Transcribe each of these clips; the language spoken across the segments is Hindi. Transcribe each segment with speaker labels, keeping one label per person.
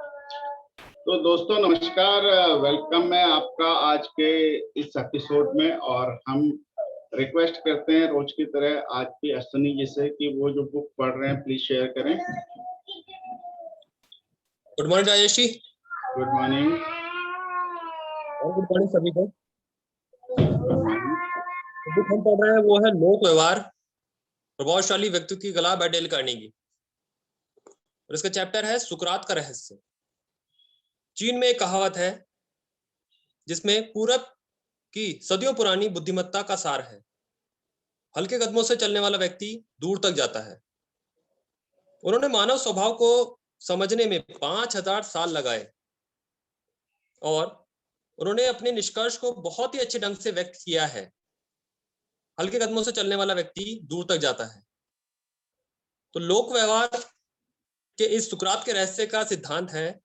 Speaker 1: तो दोस्तों नमस्कार। वेलकम है आपका आज के इस एपिसोड में। और हम रिक्वेस्ट करते हैं रोज की तरह आज भी अश्विनी जी से कि वो जो बुक पढ़ रहे हैं प्लीज शेयर करें।
Speaker 2: Good morning Rajesh ji.
Speaker 1: Good morning.
Speaker 2: और गुड मॉर्निंग सभी को। बुक हम पढ़ रहे हैं वो है लोक व्यवहार, प्रभावशाली व्यक्तित्व की कला बाय डेल कार्नेगी, और इसका चैप्टर है सुकरात का रहस्य। चीन में एक कहावत है जिसमें पूरब की सदियों पुरानी बुद्धिमत्ता का सार है। हल्के कदमों से चलने वाला व्यक्ति दूर तक जाता है। उन्होंने मानव स्वभाव को समझने में 5000 साल लगाए और उन्होंने अपने निष्कर्ष को बहुत ही अच्छे ढंग से व्यक्त किया है। हल्के कदमों से चलने वाला व्यक्ति दूर तक जाता है। तो लोक व्यवहार के इस सुकरात के रहस्य का सिद्धांत है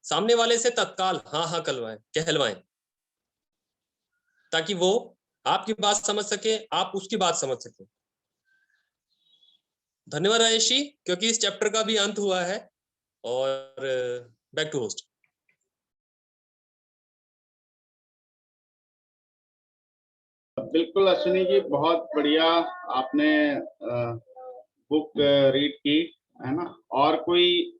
Speaker 2: सामने वाले से तत्काल हाँ कहलवाएं, ताकि वो आपकी बात समझ सके, आप उसकी बात समझ सके। धन्यवाद राजेश जी, क्योंकि इस चैप्टर का भी अंत हुआ है। और बैक टू होस्ट।
Speaker 1: बिल्कुल अश्विनी जी, बहुत बढ़िया आपने बुक रीड की, है ना। और कोई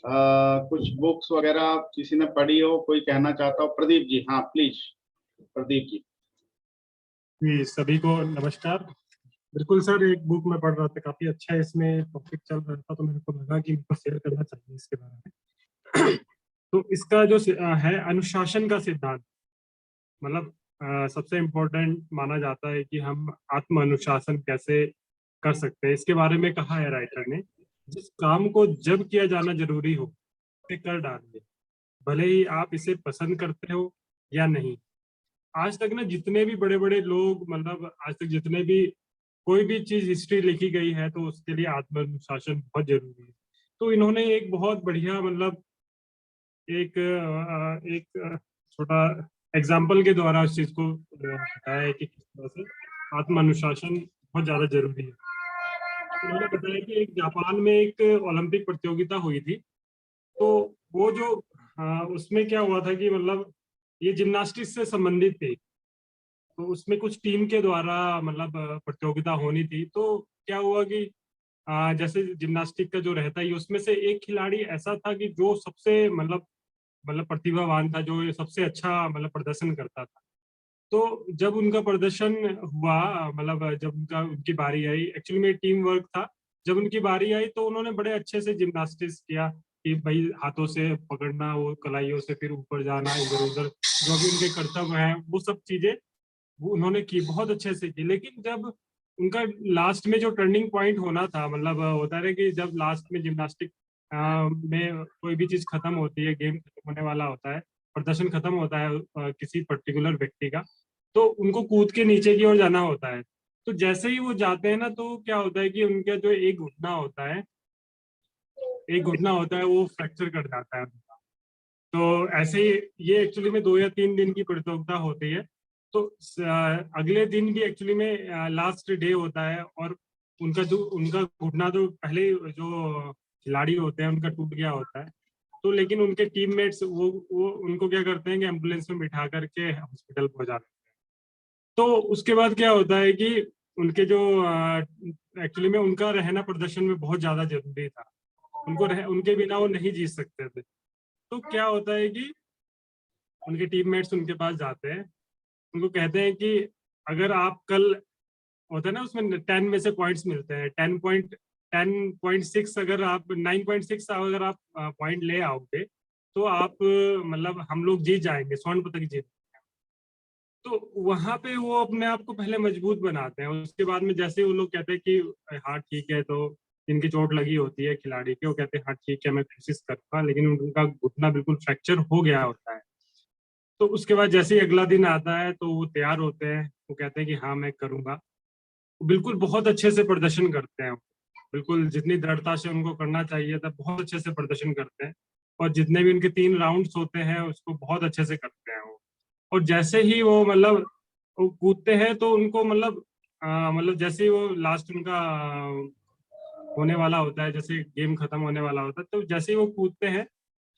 Speaker 1: कुछ बुक्स वगैरह किसी ने पढ़ी हो, कोई कहना चाहता हो? प्रदीप जी, हाँ प्लीज। प्रदीप जी।
Speaker 3: जी, सभी को नमस्कार। बिल्कुल सर, एक बुक में पढ़ रहा था, काफी अच्छा इसमें टॉपिक चल रहा था, तो मेरे को लगा कि मेरे को शेयर करना चाहिए इसके बारे में। तो इसका जो है अनुशासन का सिद्धांत, मतलब सबसे इम्पोर्टेंट माना जाता है कि हम आत्म अनुशासन कैसे कर सकते हैं। इसके बारे में कहा है राइटर ने, जिस काम को जब किया जाना जरूरी हो उसे कर डालिए, भले ही आप इसे पसंद करते हो या नहीं। आज तक ना जितने भी बड़े बड़े लोग, मतलब आज तक जितने भी कोई भी चीज हिस्ट्री लिखी गई है, तो उसके लिए आत्म अनुशासन बहुत जरूरी है। तो इन्होंने एक बहुत बढ़िया, मतलब एक छोटा एग्जाम्पल के द्वारा उस चीज को बताया है कि किस तरह से आत्म अनुशासन बहुत ज्यादा जरूरी है। उन्होंने बताया कि एक जापान में एक ओलंपिक प्रतियोगिता हुई थी। तो वो जो उसमें क्या हुआ था कि मतलब ये जिम्नास्टिक्स से संबंधित थी। तो उसमें कुछ टीम के द्वारा मतलब प्रतियोगिता होनी थी। तो क्या हुआ कि जैसे जिम्नास्टिक का जो रहता है, उसमें से एक खिलाड़ी ऐसा था कि जो सबसे मतलब प्रतिभावान था, जो सबसे अच्छा मतलब प्रदर्शन करता था। तो जब उनका प्रदर्शन हुआ, मतलब जब उनकी बारी आई, एक्चुअली में टीम वर्क था। जब उनकी बारी आई तो उन्होंने बड़े अच्छे से जिम्नास्टिक्स किया कि भाई हाथों से पकड़ना, वो कलाइयों से फिर ऊपर जाना, इधर उधर जो भी उनके कर्तव्य हैं, वो सब चीजें वो उन्होंने की, बहुत अच्छे से की। लेकिन जब उनका लास्ट में जो टर्निंग पॉइंट होना था, मतलब होता है कि जब लास्ट में जिम्नास्टिक में कोई भी चीज खत्म होती है, गेम खत्म होने वाला होता है, प्रदर्शन खत्म होता है किसी पर्टिकुलर व्यक्ति का, तो उनको कूद के नीचे की ओर जाना होता है। तो जैसे ही वो जाते हैं ना, तो क्या होता है कि उनका जो एक घुटना होता है वो फ्रैक्चर कर जाता है। तो ऐसे ही ये एक्चुअली में 2 या 3 दिन की प्रतियोगिता होती है। तो अगले दिन भी एक्चुअली में लास्ट डे होता है, और उनका घुटना तो पहले जो खिलाड़ी होते हैं उनका टूट गया होता है। तो लेकिन उनके टीममेट्स वो उनको क्या करते हैं कि एम्बुलेंस में बिठा करके हॉस्पिटल पहुंचा देते हैं। तो उसके बाद क्या होता है कि उनके जो एक्चुअली में उनका रहना प्रदर्शन में बहुत ज्यादा जरूरी था। उनके बिना वो नहीं जीत सकते थे। तो क्या होता है कि उनके टीममेट्स उनके पास जाते हैं, उनको कहते हैं कि अगर आप कल, होता है ना उसमें 10 में से पॉइंट्स मिलते हैं, 10.6, अगर आप 9.6 अगर आप पॉइंट ले आओगे तो आप मतलब हम लोग जीत जाएंगे, स्वर्ण पदक जीत। तो वहां पे वो अपने आप को पहले मजबूत बनाते हैं। उसके बाद में जैसे वो लोग कहते हैं कि हाँ ठीक है, तो जिनकी चोट लगी होती है खिलाड़ी के, वो कहते हैं हाँ ठीक है मैं कोशिश करूंगा, लेकिन उनका घुटना बिल्कुल फ्रैक्चर हो गया होता है। तो उसके बाद जैसे ही अगला दिन आता है तो वो तैयार होते हैं, वो कहते हैं कि हाँ मैं करूंगा। बिल्कुल बहुत अच्छे से प्रदर्शन करते हैं, बिल्कुल जितनी दृढ़ता से उनको करना चाहिए था बहुत अच्छे से प्रदर्शन करते हैं। और जितने भी उनके 3 राउंड्स होते हैं उसको बहुत अच्छे से करते हैं वो। और जैसे ही वो मतलब वो कूदते हैं तो उनको मतलब जैसे ही वो लास्ट उनका होने वाला होता है, जैसे गेम खत्म होने वाला होता है, तो जैसे ही वो कूदते हैं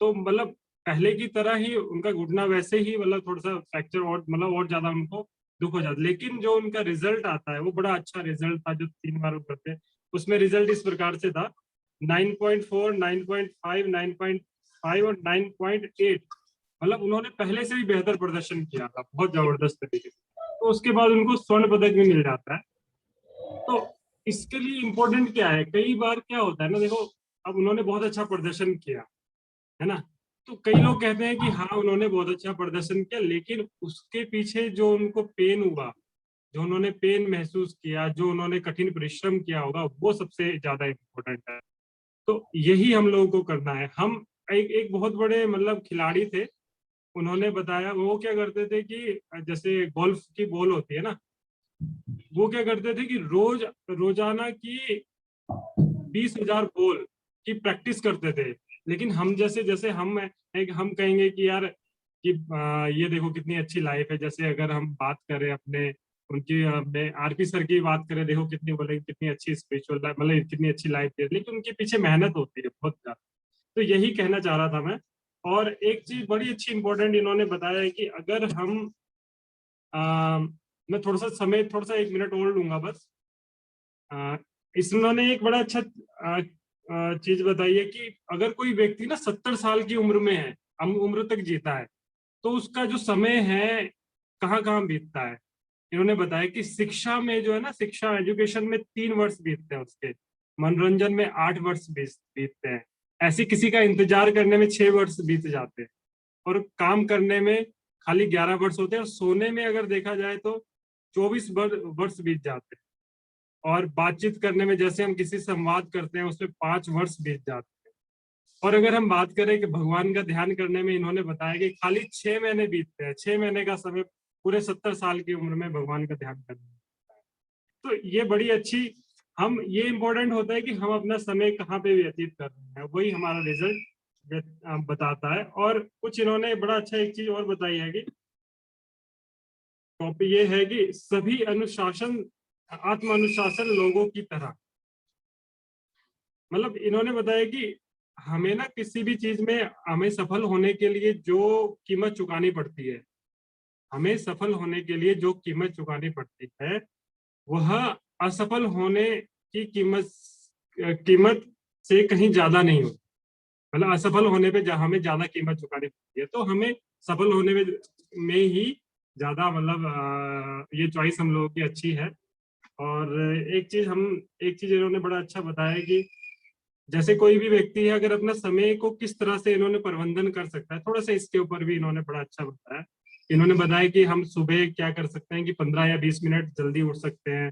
Speaker 3: तो मतलब पहले की तरह ही उनका घुटना वैसे ही मतलब थोड़ा सा फ्रैक्चर और मतलब और ज्यादा उनको दुख हो जाता, लेकिन जो उनका रिजल्ट आता है वो बड़ा अच्छा रिजल्ट था। जो 3 बार वो करते हैं उसमें रिजल्ट इस प्रकार से था 9.4, 9.5, 9.5 और 9.8, मतलब उन्होंने पहले से भी बेहतर प्रदर्शन किया था बहुत जबरदस्त तरीके से। तो उसके बाद उनको स्वर्ण पदक भी मिल जाता है। तो इसके लिए इम्पोर्टेंट क्या है, कई बार क्या होता है ना, देखो अब उन्होंने बहुत अच्छा प्रदर्शन किया है ना, तो कई लोग कहते हैं कि हाँ उन्होंने बहुत अच्छा प्रदर्शन किया, लेकिन उसके पीछे जो उनको पेन हुआ, जो उन्होंने पेन महसूस किया, जो उन्होंने कठिन परिश्रम किया होगा, वो सबसे ज्यादा इम्पोर्टेंट है। तो यही हम लोगों को करना है। हम एक बहुत बड़े मतलब खिलाड़ी थे, उन्होंने बताया वो क्या करते थे कि जैसे गोल्फ की बॉल होती है ना, वो क्या करते थे कि रोजाना की 20,000 बॉल की प्रैक्टिस करते थे। लेकिन हम जैसे जैसे हम कहेंगे कि यार कि ये देखो कितनी अच्छी लाइफ है, जैसे अगर हम बात करें अपने उनकी अपने आरपी सर की बात करें, देखो कितनी बोले कितनी अच्छी स्पिरिचुअल लाइफ, मतलब कितनी अच्छी लाइफ है, लेकिन उनके पीछे मेहनत होती है बहुत ज्यादा। तो यही कहना चाह रहा था मैं। और एक चीज बड़ी अच्छी इंपॉर्टेंट इन्होंने बताया है कि अगर हम मैं थोड़ा सा समय, थोड़ा सा 1 मिनट और लूंगा बस। इन्होंने एक बड़ा अच्छा चीज बताई है कि अगर कोई व्यक्ति ना 70 साल की उम्र में है, उम्र तक जीता है, तो उसका जो समय है कहाँ कहाँ बीतता है। इन्होंने बताया कि शिक्षा में जो है ना, शिक्षा एजुकेशन में 3 वर्ष बीतते हैं उसके, मनोरंजन में 8 वर्ष बीतते हैं, ऐसे किसी का इंतजार करने में 6 वर्ष बीत जाते हैं, और काम करने में खाली 11 वर्ष होते हैं, और सोने में अगर देखा जाए तो 24 वर्ष बीत जाते हैं, और बातचीत करने में जैसे हम किसी से संवाद करते हैं उसमें 5 वर्ष बीत जाते हैं। और अगर हम बात करें कि भगवान का ध्यान करने में, इन्होंने बताया कि खाली 6 महीने बीतते हैं, 6 महीने का समय पूरे 70 साल की उम्र में भगवान का ध्यान करने में। तो ये बड़ी अच्छी, हम ये इम्पोर्टेंट होता है कि हम अपना समय कहाँ पे व्यतीत कर रहे हैं, वही हमारा रिजल्ट बताता है। और कुछ इन्होंने बड़ा अच्छा एक चीज और बताई है कि टॉपिक ये है कि सभी अनुशासन, आत्म अनुशासन लोगों की तरह, मतलब इन्होंने बताया कि हमें ना किसी भी चीज में हमें सफल होने के लिए जो कीमत चुकानी पड़ती है, हमें सफल होने के लिए जो कीमत चुकानी पड़ती है वह असफल होने की कीमत से कहीं ज्यादा नहीं होती। मतलब असफल होने पे हमें ज्यादा कीमत चुकानी पड़ती है, तो हमें सफल होने में ही ज्यादा मतलब ये चॉइस हम लोगों की अच्छी है। और एक चीज इन्होंने बड़ा अच्छा बताया कि जैसे कोई भी व्यक्ति है अगर अपना समय को किस तरह से इन्होंने प्रबंधन कर सकता है, थोड़ा सा इसके ऊपर भी इन्होंने बड़ा अच्छा बताया। इन्होंने बताया कि हम सुबह क्या कर सकते हैं कि 15 या 20 मिनट जल्दी उठ सकते हैं,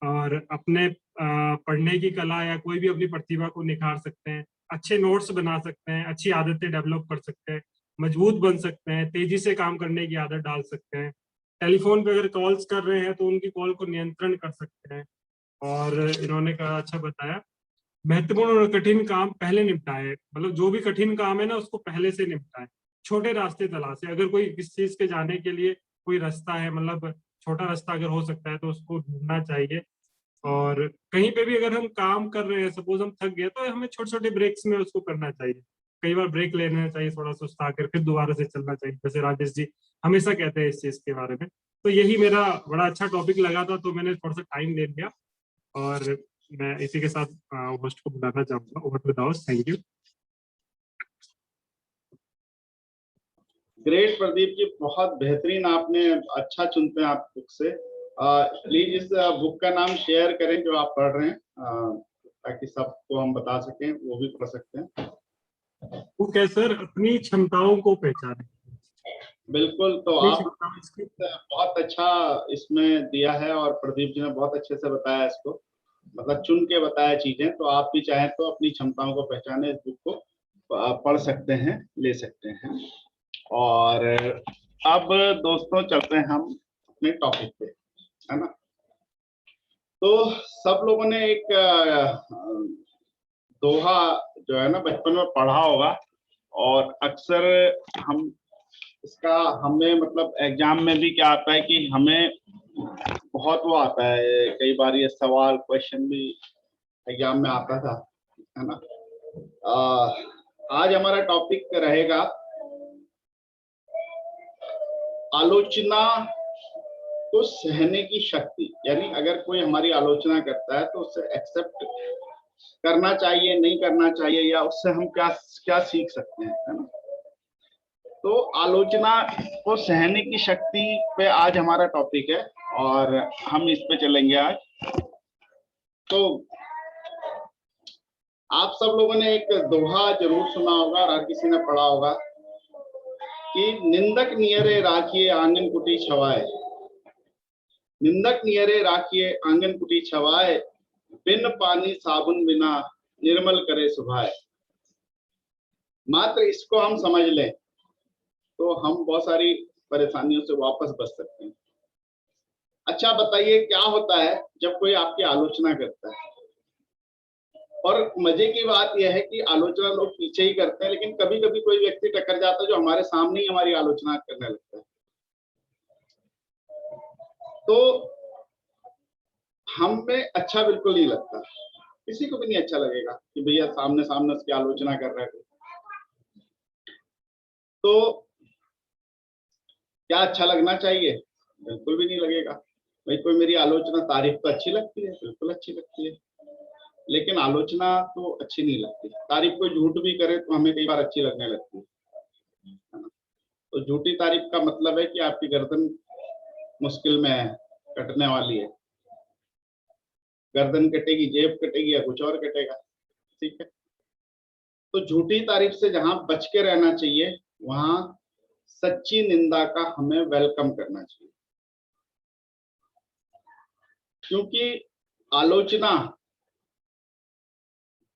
Speaker 3: और अपने पढ़ने की कला या कोई भी अपनी प्रतिभा को निखार सकते हैं, अच्छे नोट्स बना सकते हैं, अच्छी आदतें डेवलप कर सकते हैं, मजबूत बन सकते हैं, तेजी से काम करने की आदत डाल सकते हैं, टेलीफोन पे अगर कॉल्स कर रहे हैं तो उनकी कॉल को नियंत्रण कर सकते हैं। और इन्होंने कहा अच्छा बताया, महत्वपूर्ण और कठिन काम पहले निपटाए, मतलब जो भी कठिन काम है ना उसको पहले से निपटाए, छोटे रास्ते तलाशे, अगर कोई किस चीज के जाने के लिए कोई रास्ता है, मतलब छोटा रास्ता अगर हो सकता है तो उसको ढूंढना चाहिए। और कहीं पे भी अगर हम काम कर रहे हैं, सपोज हम थक गए, तो हमें छोटे छोटे ब्रेक्स में उसको करना चाहिए, कई बार ब्रेक लेना चाहिए, थोड़ा सुस्ता कर फिर दोबारा से चलना चाहिए, जैसे राजेश जी हमेशा कहते हैं इस चीज के बारे में। तो यही मेरा बड़ा अच्छा टॉपिक लगा था, तो मैंने थोड़ा सा टाइम ले लिया, और मैं इसी के साथ होस्ट को बुलाना चाहूंगा। Over to the host, thank you.
Speaker 1: Great Pradeep ji, बहुत बेहतरीन, आपने अच्छा चुनते हैं आप बुक से। प्लीज इस बुक का नाम शेयर करें जो आप पढ़ रहे हैं, ताकि सबको हम बता सकें, वो भी पढ़ सकते हैं।
Speaker 3: बुक है सर अपनी क्षमताओं को पहचाने।
Speaker 1: बिल्कुल, तो
Speaker 3: अपनी
Speaker 1: आप
Speaker 3: क्षमताओं इसकी
Speaker 1: बहुत अच्छा इसमें दिया है, और प्रदीप जी ने बहुत अच्छे से बताया इसको, मतलब चुन के बताया चीजें। तो आप भी चाहें तो अपनी क्षमताओं को पहचाने, इस बुक को पढ़ सकते हैं, ले सकते हैं। और अब दोस्तों चलते हैं हम अपने टॉपिक पे, है ना। तो सब लोगों ने एक दोहा जो है ना बचपन में पढ़ा होगा, और अक्सर हम इसका हमें मतलब एग्जाम में भी क्या आता है कि हमें बहुत वो आता है, कई बार ये सवाल क्वेश्चन भी एग्जाम में आता था, है ना। आज हमारा टॉपिक रहेगा आलोचना को सहने की शक्ति। यानी अगर कोई हमारी आलोचना करता है तो उसे एक्सेप्ट करना चाहिए, नहीं करना चाहिए, या उससे हम क्या क्या सीख सकते हैं, है ना। तो आलोचना को सहने की शक्ति पे आज हमारा टॉपिक है और हम इस पे चलेंगे आज। तो आप सब लोगों ने एक दोहा जरूर सुना होगा और हर किसी ने पढ़ा होगा कि निंदक नियरे राखिए आंगन कुटी छवाए, निंदक नियरे राखिए आंगन कुटी छवाए, बिन पानी साबुन बिना निर्मल करे सुभाए। मात्र इसको हम समझ लें तो हम बहुत सारी परेशानियों से वापस बच सकते हैं। अच्छा बताइए, क्या होता है जब कोई आपकी आलोचना करता है? और मजे की बात यह है कि आलोचना लोग पीछे ही करते हैं, लेकिन कभी कभी कोई व्यक्ति टक्कर जाता है जो हमारे सामने ही हमारी आलोचना करने लगता है। तो हमें अच्छा बिल्कुल नहीं लगता, किसी को भी नहीं अच्छा लगेगा कि भैया सामने सामने उसकी आलोचना कर रहा है। तो क्या अच्छा लगना चाहिए? बिल्कुल भी नहीं लगेगा। भाई कोई मेरी आलोचना, तारीफ तो अच्छी लगती है, बिल्कुल अच्छी लगती है, लेकिन आलोचना तो अच्छी नहीं लगती। तारीफ कोई झूठ भी करे तो हमें कई बार अच्छी लगने लगती है ना। तो झूठी तारीफ का मतलब है कि आपकी गर्दन मुश्किल में है, कटने वाली है। गर्दन कटेगी, जेब कटेगी या कुछ और कटेगा, ठीक है। तो झूठी तारीफ से जहां बच के रहना चाहिए, वहां सच्ची निंदा का हमें वेलकम करना चाहिए। क्योंकि आलोचना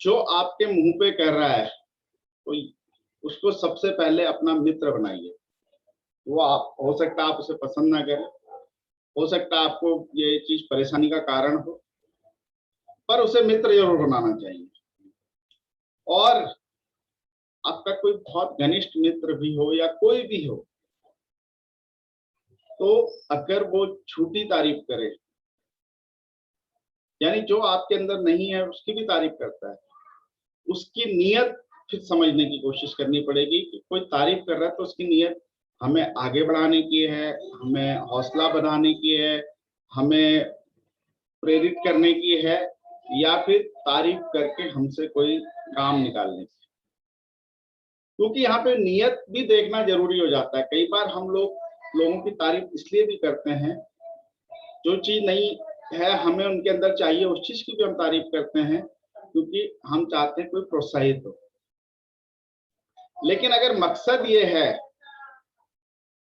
Speaker 1: जो आपके मुंह पे कर रहा है तो उसको सबसे पहले अपना मित्र बनाइए। वो आप, हो सकता है आप उसे पसंद ना करें, हो सकता है आपको ये चीज परेशानी का कारण हो, पर उसे मित्र जरूर बनाना चाहिए। और आपका कोई बहुत घनिष्ठ मित्र भी हो या कोई भी हो, तो अगर वो झूठी तारीफ करे, यानी जो आपके अंदर नहीं है उसकी भी तारीफ करता है, उसकी नीयत फिर समझने की कोशिश करनी पड़ेगी कि कोई तारीफ कर रहा है तो उसकी नीयत हमें आगे बढ़ाने की है, हमें हौसला बढ़ाने की है, हमें प्रेरित करने की है, या फिर तारीफ करके हमसे कोई काम निकालने की। क्योंकि यहाँ पे नीयत भी देखना जरूरी हो जाता है। कई बार हम लोगों की तारीफ इसलिए भी करते हैं, जो चीज नहीं है हमें उनके अंदर चाहिए उस चीज की भी हम तारीफ करते हैं, क्योंकि हम चाहते हैं कोई प्रोत्साहित हो। लेकिन अगर मकसद ये है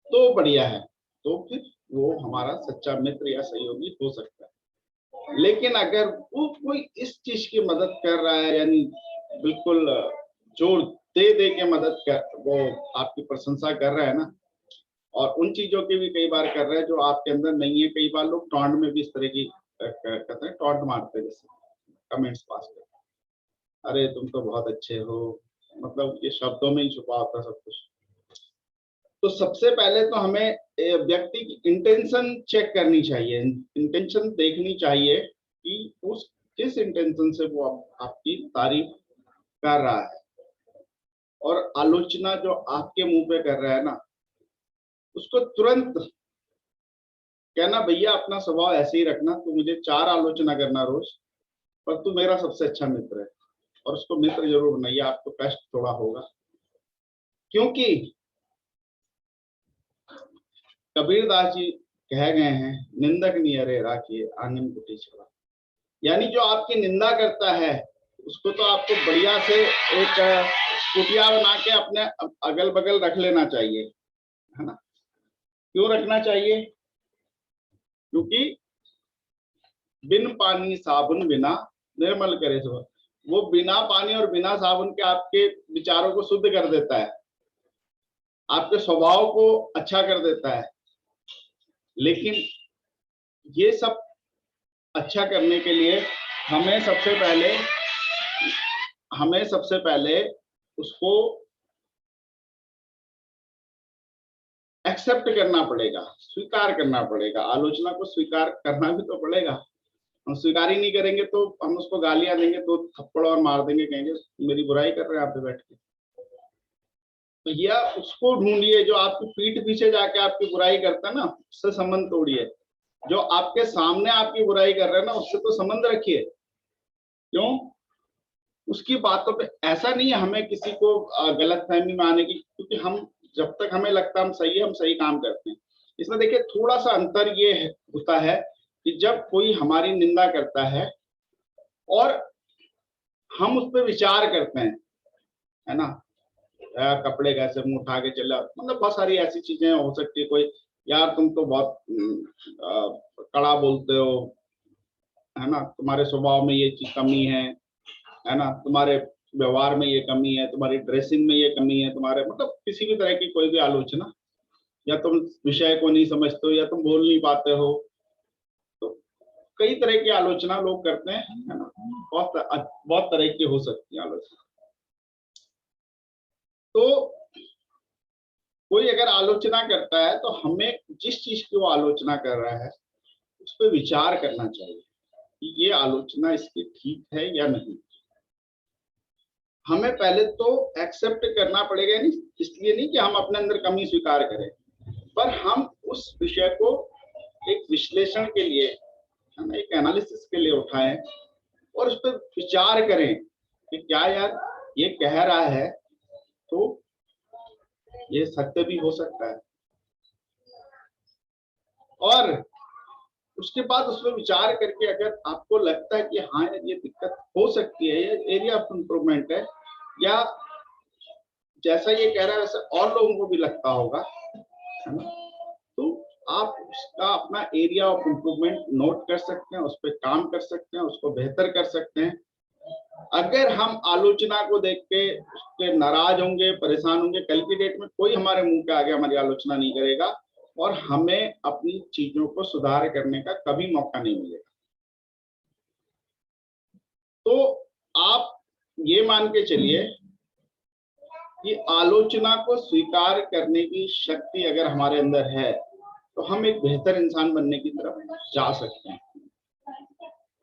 Speaker 1: तो बढ़िया है, तो फिर वो हमारा सच्चा मित्र या सहयोगी हो सकता है। लेकिन अगर वो कोई इस चीज की मदद कर रहा है, यानी बिल्कुल जोर दे दे के मदद कर, वो आपकी प्रशंसा कर रहा है ना, और उन चीजों की भी कई बार कर रहा है जो आपके अंदर नहीं है। कई बार लोग टॉन्ट में भी इस तरह की कहते हैं, टॉन्ट मारते हैं, जैसे कमेंट्स पास करते, अरे तुम तो बहुत अच्छे हो, मतलब ये शब्दों में ही छुपा होता सब कुछ। तो सबसे पहले तो हमें व्यक्ति की इंटेंशन चेक करनी चाहिए, इंटेंशन देखनी चाहिए कि उस किस इंटेंशन से वो आपकी तारीफ कर रहा है। और आलोचना जो आपके मुंह पे कर रहा है ना, उसको तुरंत कहना, भैया अपना स्वभाव ऐसे ही रखना, तू मुझे 4 आलोचना करना रोज, पर तू मेरा सबसे अच्छा मित्र है। और उसको मित्र जरूर बनाइए, आपको कष्ट थोड़ा होगा। क्योंकि कबीरदास जी कह गए हैं, निंदक नियरे राखिए आंगन कुटी छवा। यानी जो आपकी निंदा करता है उसको तो आपको बढ़िया से एक कुटिया बना के अपने अगल बगल रख लेना चाहिए, है ना। क्यों रखना चाहिए? क्योंकि बिन पानी साबुन बिना निर्मल करे सुभाए। वो बिना पानी और बिना साबुन के आपके विचारों को शुद्ध कर देता है, आपके स्वभाव को अच्छा कर देता है। लेकिन ये सब अच्छा करने के लिए हमें सबसे पहले उसको एक्सेप्ट करना पड़ेगा, स्वीकार करना पड़ेगा। आलोचना को स्वीकार करना भी तो पड़ेगा। हम स्वीकार ही नहीं करेंगे तो हम उसको गालियां देंगे, तो थप्पड़ और मार देंगे, कहेंगे मेरी बुराई कर रहे हैं आप पे बैठ के। भैया उसको ढूंढिए जो आपकी पीठ पीछे जाके आपकी बुराई करता है ना, उससे संबंध तोड़िए। जो आपके सामने आपकी बुराई कर रहा है ना, उससे तो संबंध रखिए। क्यों? उसकी बातों पे ऐसा नहीं है हमें किसी को गलत फहमी में आने की, क्योंकि हम जब तक हमें लगता है हम सही है, हम सही काम करते हैं। इसमें देखिए थोड़ा सा अंतर ये होता है कि जब कोई हमारी निंदा करता है और हम उस पर विचार करते हैं, है ना, कपड़े कैसे मुंह उठा के चला, मतलब बहुत सारी ऐसी चीजें हो सकती है। कोई यार तुम तो बहुत कड़ा बोलते हो, है ना, तुम्हारे स्वभाव में ये चीज कमी है ना, तुम्हारे व्यवहार में ये कमी है, तुम्हारी ड्रेसिंग में ये कमी है, तुम्हारे मतलब किसी भी तरह की कोई भी आलोचना, या तुम विषय को नहीं समझते हो, या तुम बोल नहीं पाते हो, तो कई तरह की आलोचना लोग करते हैं, है ना, बहुत तरह की हो सकती है आलोचना। तो कोई अगर आलोचना करता है तो हमें जिस चीज की वो आलोचना कर रहा है उस पर विचार करना चाहिए कि ये आलोचना इसकी ठीक है या नहीं। हमें पहले तो एक्सेप्ट करना पड़ेगा, नहीं इसलिए नहीं कि हम अपने अंदर कमी स्वीकार करें, पर हम उस विषय को एक विश्लेषण के लिए, है ना, एक एनालिसिस के लिए उठाएं और उस पर विचार करें कि क्या यार ये कह रहा है तो ये सत्य भी हो सकता है। और उसके बाद उसमें विचार करके अगर आपको लगता है कि हाँ ये दिक्कत हो सकती है, ये एरिया ऑफ इम्प्रूवमेंट है, या जैसा ये कह रहा है वैसे और लोगों को भी लगता होगा, है ना, तो आप उसका अपना एरिया ऑफ इम्प्रूवमेंट नोट कर सकते हैं, उस पर काम कर सकते हैं, उसको बेहतर कर सकते हैं। अगर हम आलोचना को देख के उसके नाराज होंगे, परेशान होंगे, कल की डेट में कोई हमारे मुंह पे आगे हमारी आलोचना नहीं करेगा और हमें अपनी चीजों को सुधार करने का कभी मौका नहीं मिलेगा। तो आप ये मान के चलिए कि आलोचना को स्वीकार करने की शक्ति अगर हमारे अंदर है तो हम एक बेहतर इंसान बनने की तरफ जा सकते हैं।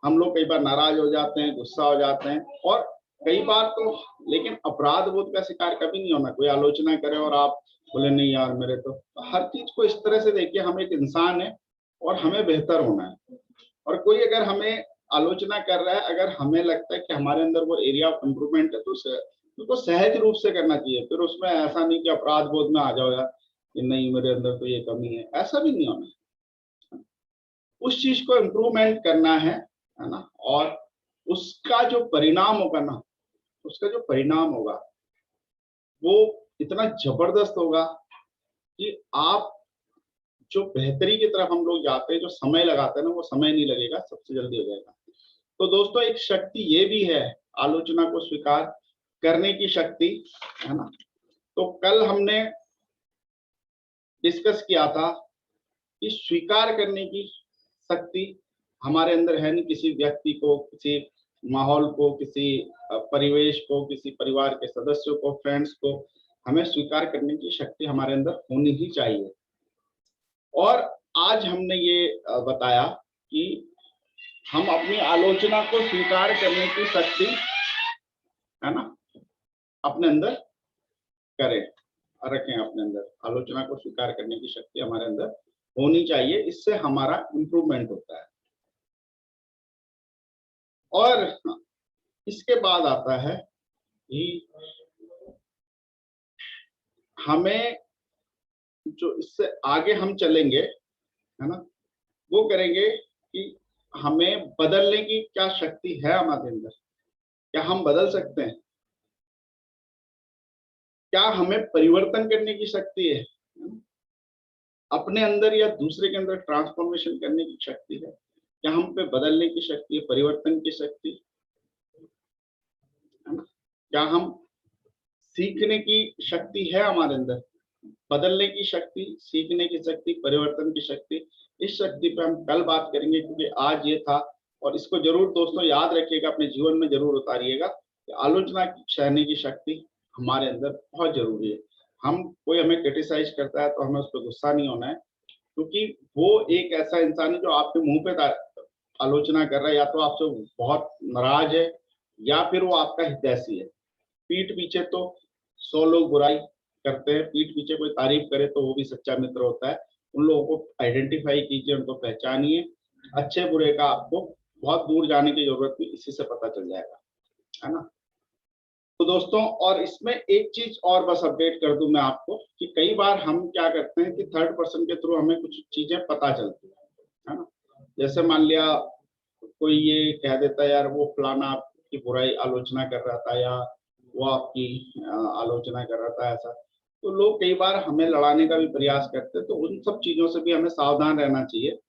Speaker 1: हम लोग कई बार नाराज हो जाते हैं, गुस्सा हो जाते हैं, और कई बार तो लेकिन अपराध बोध का शिकार कभी नहीं होना। कोई आलोचना करे और आप बोले नहीं यार मेरे तो हर चीज को इस तरह से देखिए, हम एक इंसान है और हमें बेहतर होना है। और कोई अगर हमें आलोचना कर रहा है, अगर हमें लगता है कि हमारे अंदर वो एरिया ऑफ इम्प्रूवमेंट है, तो उसको सहज रूप से करना चाहिए। फिर उसमें ऐसा नहीं कि अपराध बोध में आ जाओ यार कि नहीं मेरे अंदर तो ये कमी है, ऐसा भी नहीं होना। उस चीज को इम्प्रूवमेंट करना है ना, और उसका जो परिणाम होगा ना, उसका जो परिणाम होगा वो इतना जबरदस्त होगा कि आप जो बेहतरी की तरफ हम लोग जाते हैं, जो समय लगाते हैं ना, वो समय नहीं लगेगा, सबसे जल्दी हो जाएगा। तो दोस्तों एक शक्ति ये भी है आलोचना को स्वीकार करने की शक्ति, है ना। तो कल हमने डिस्कस किया था कि स्वीकार करने की शक्ति हमारे अंदर है नहीं। किसी व्यक्ति को, किसी माहौल को, किसी परिवेश को, किसी परिवार के सदस्यों को, फ्रेंड्स को, हमें स्वीकार करने की शक्ति हमारे अंदर होनी ही चाहिए। और आज हमने ये बताया कि हम अपनी आलोचना को स्वीकार करने की शक्ति, है ना, अपने अंदर करें, रखें अपने अंदर। आलोचना को स्वीकार करने की शक्ति हमारे अंदर होनी चाहिए, इससे हमारा इम्प्रूवमेंट होता है। और इसके बाद आता है कि हमें जो इससे आगे हम चलेंगे, है ना, वो करेंगे कि हमें बदलने की क्या शक्ति है हमारे अंदर, क्या हम बदल सकते हैं, क्या हमें परिवर्तन करने की शक्ति है, अपने अंदर या दूसरे के अंदर ट्रांसफॉर्मेशन करने की शक्ति है, क्या हम पे बदलने की शक्ति है, परिवर्तन की शक्ति, है ना, क्या हम सीखने की शक्ति है हमारे अंदर, बदलने की शक्ति, सीखने की शक्ति, परिवर्तन की शक्ति। इस शक्ति पे हम कल बात करेंगे, क्योंकि आज ये था। और इसको जरूर दोस्तों याद रखिएगा, अपने जीवन में जरूर उतारिएगा कि आलोचना सहने की शक्ति हमारे अंदर बहुत जरूरी है। कोई हमें क्रिटिसाइज करता है तो हमें उस पर गुस्सा नहीं होना है, क्योंकि वो एक ऐसा इंसान है जो आपके मुंह पे आलोचना कर रहा है, या तो आपसे बहुत नाराज है या फिर वो आपका हितैषी है। पीठ पीछे तो 100 लोग बुराई करते हैं, पीठ पीछे कोई तारीफ करे तो वो भी सच्चा मित्र होता है। उन लोगों को आइडेंटिफाई कीजिए, उनको पहचानिए। अच्छे बुरे का आपको बहुत दूर जाने की जरूरत नहीं, इसी से पता चल जाएगा, है ना। तो दोस्तों, और इसमें एक चीज और बस अपडेट कर दूं मैं आपको कि कई बार हम क्या करते हैं कि थर्ड पर्सन के थ्रू हमें कुछ चीजें पता चलती है ना। जैसे मान लिया कोई ये कह देता है यार वो फलाना आपकी बुराई आलोचना कर रहा था, या वो आपकी आलोचना कर रहा था, ऐसा। तो लोग कई बार हमें लड़ाने का भी प्रयास करते हैं, तो उन सब चीजों से भी हमें सावधान रहना चाहिए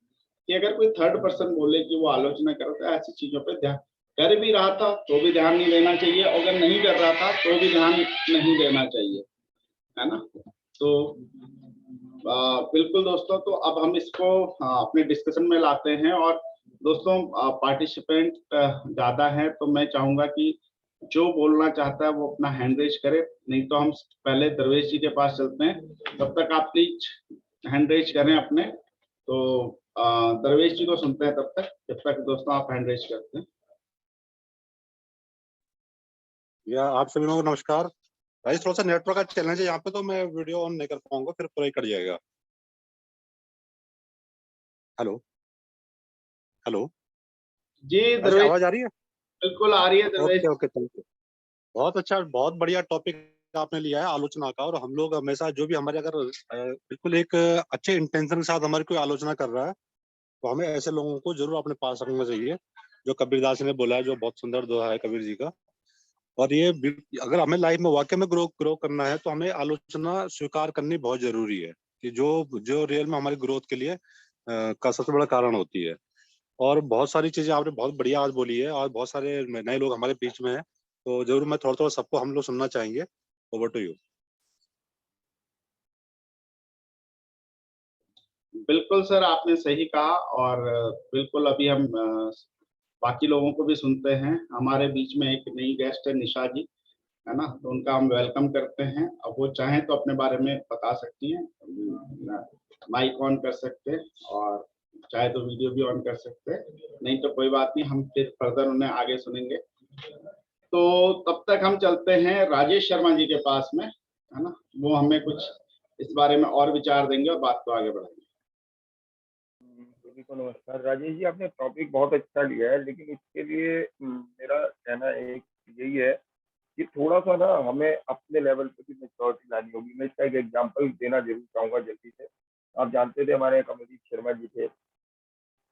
Speaker 1: कि अगर कोई थर्ड पर्सन बोले कि वो आलोचना कर रहा था, ऐसी चीजों पे ध्यान, कर भी रहा था तो भी ध्यान नहीं देना चाहिए, अगर नहीं कर रहा था तो भी ध्यान नहीं देना चाहिए, है ना। तो बिल्कुल दोस्तों, तो अब हम इसको अपने डिस्कशन में लाते हैं। और दोस्तों, पार्टिसिपेंट ज्यादा है तो मैं चाहूंगा कि जो बोलना चाहता है वो अपना हैंड रेज करे, नहीं तो हम पहले दरवेश जी के पास चलते हैं। तब तक आप प्लीज हैंड रेज करें अपने। तो दरवेश जी को सुनते हैं तब तक दोस्तों आप हैंड रेज करते हैं।
Speaker 4: आप सभी लोगों को नमस्कार। भाई थोड़ा सा नेटवर्क का चैलेंज है यहाँ पे, तो मैं वीडियो ऑन नहीं कर पाऊंगा, फिर पूरा ही कट जाएगा। हेलो हेलो
Speaker 1: जी दरवेश,
Speaker 4: आवाज आ रही है?
Speaker 1: बिल्कुल आ रही है दरवेश।
Speaker 4: Okay okay, thank you. बहुत अच्छा, बहुत बढ़िया टॉपिक आपने लिया है आलोचना का। और हम लोग हमेशा जो भी हमारे अगर बिल्कुल एक अच्छे इंटेंशन के साथ हमारी कोई आलोचना कर रहा है, तो हमें ऐसे लोगों को जरूर अपने पास रखना चाहिए। जो कबीरदास ने बोला है, जो बहुत सुंदर दोहा है कबीर जी का। और ये अगर हमें लाइफ में वाकई में ग्रो करना है, तो हमें आलोचना स्वीकार करनी बहुत जरूरी है, कि जो रियल में हमारी ग्रोथ के लिए का सबसे बड़ा कारण होती है। और बहुत सारी चीजें आपने बहुत बढ़िया आज बोली है, और बहुत सारे नए लोग हमारे बीच में हैं, तो जरूर मैं थोड़ा थोड़ा सबको हम लोग सुनना चाहेंगे। Over to you.
Speaker 1: बिल्कुल सर, आपने सही कहा। और बिल्कुल अभी हम बाकी लोगों को भी सुनते हैं। हमारे बीच में एक नई गेस्ट है निशा जी, है ना, तो उनका हम वेलकम करते हैं। अब वो चाहें तो अपने बारे में बता सकती हैं, माइक ऑन कर सकते हैं, और चाहे तो वीडियो भी ऑन कर सकते हैं, नहीं तो कोई बात नहीं, हम फिर फर्दर उन्हें आगे सुनेंगे। तो तब तक हम चलते हैं राजेश शर्मा जी के पास में, है ना। वो हमें कुछ इस बारे में और विचार देंगे और बात को आगे बढ़ाएंगे।
Speaker 5: सभी को नमस्कार। राजेश जी, आपने टॉपिक बहुत अच्छा लिया है, लेकिन इसके लिए मेरा कहना एक यही है कि थोड़ा सा ना हमें अपने लेवल पे भी मैच्योरिटी लानी होगी। मैं इसका एक एग्जांपल देना जरूर चाहूंगा जल्दी से। आप जानते थे हमारे कमलजीत शर्मा जी थे,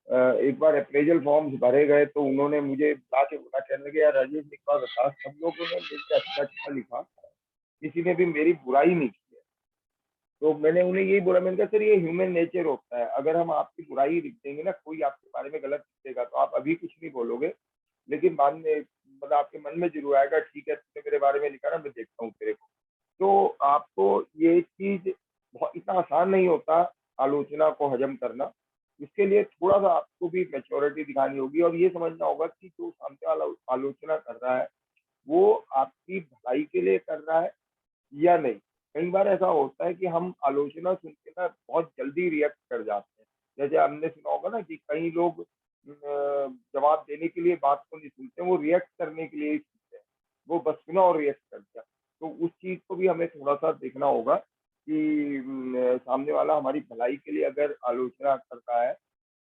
Speaker 5: एक बार अप्रेजल फॉर्म्स भरे गए तो उन्होंने मुझे बुला के बोला, कहने लगे यार राजेश एक बात बता, सब लोगों ने मुझे अच्छा लिखा, किसी ने भी मेरी बुराई नहीं की है। तो मैंने उन्हें यही बोला, मैंने कहा सर ये ह्यूमन नेचर होता है, अगर हम आपकी बुराई लिख देंगे ना, कोई आपके बारे में गलत लिखेगा तो आप अभी कुछ नहीं बोलोगे, लेकिन बाद में मतलब आपके मन में जरूर आएगा ठीक है तुमने मेरे बारे में लिखा ना, मैं देखता हूँ तेरे को। तो आपको ये चीज इतना आसान नहीं होता आलोचना को हजम करना। इसके लिए थोड़ा सा आपको भी मैच्योरिटी दिखानी होगी, और ये समझना होगा कि जो सामने वाला आलोचना कर रहा है वो आपकी भलाई के लिए कर रहा है या नहीं। कई बार ऐसा होता है कि हम आलोचना सुन के ना बहुत जल्दी रिएक्ट कर जाते हैं। जैसे हमने सुना होगा ना कि कई लोग जवाब देने के लिए बात को नहीं सुनते, वो रिएक्ट करने के लिए ही सुनते हैं, वो बस सुना और रिएक्ट कर दिया। तो उस चीज को भी हमें थोड़ा सा देखना होगा कि सामने वाला हमारी भलाई के लिए अगर आलोचना करता है,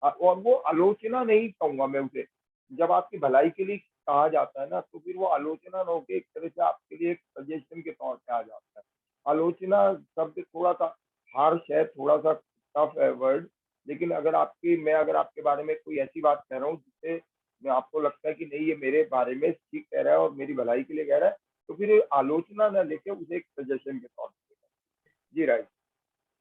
Speaker 5: और वो आलोचना नहीं कहूंगा मैं उसे, जब आपकी भलाई के लिए कहा जाता है ना, तो फिर वो आलोचना न होकर एक तरह से आपके लिए एक सजेशन के तौर पे आ जाता है। आलोचना शब्द थोड़ा सा हार्श है, थोड़ा सा टफ है वर्ड, लेकिन अगर आपके बारे में कोई ऐसी बात कह रहा हूँ जिससे मैं आपको लगता है कि नहीं ये मेरे बारे में ठीक कह रहा है और मेरी भलाई के लिए कह रहा है, तो फिर आलोचना न लेके उसे एक सजेशन के तौर पर। जी राइट।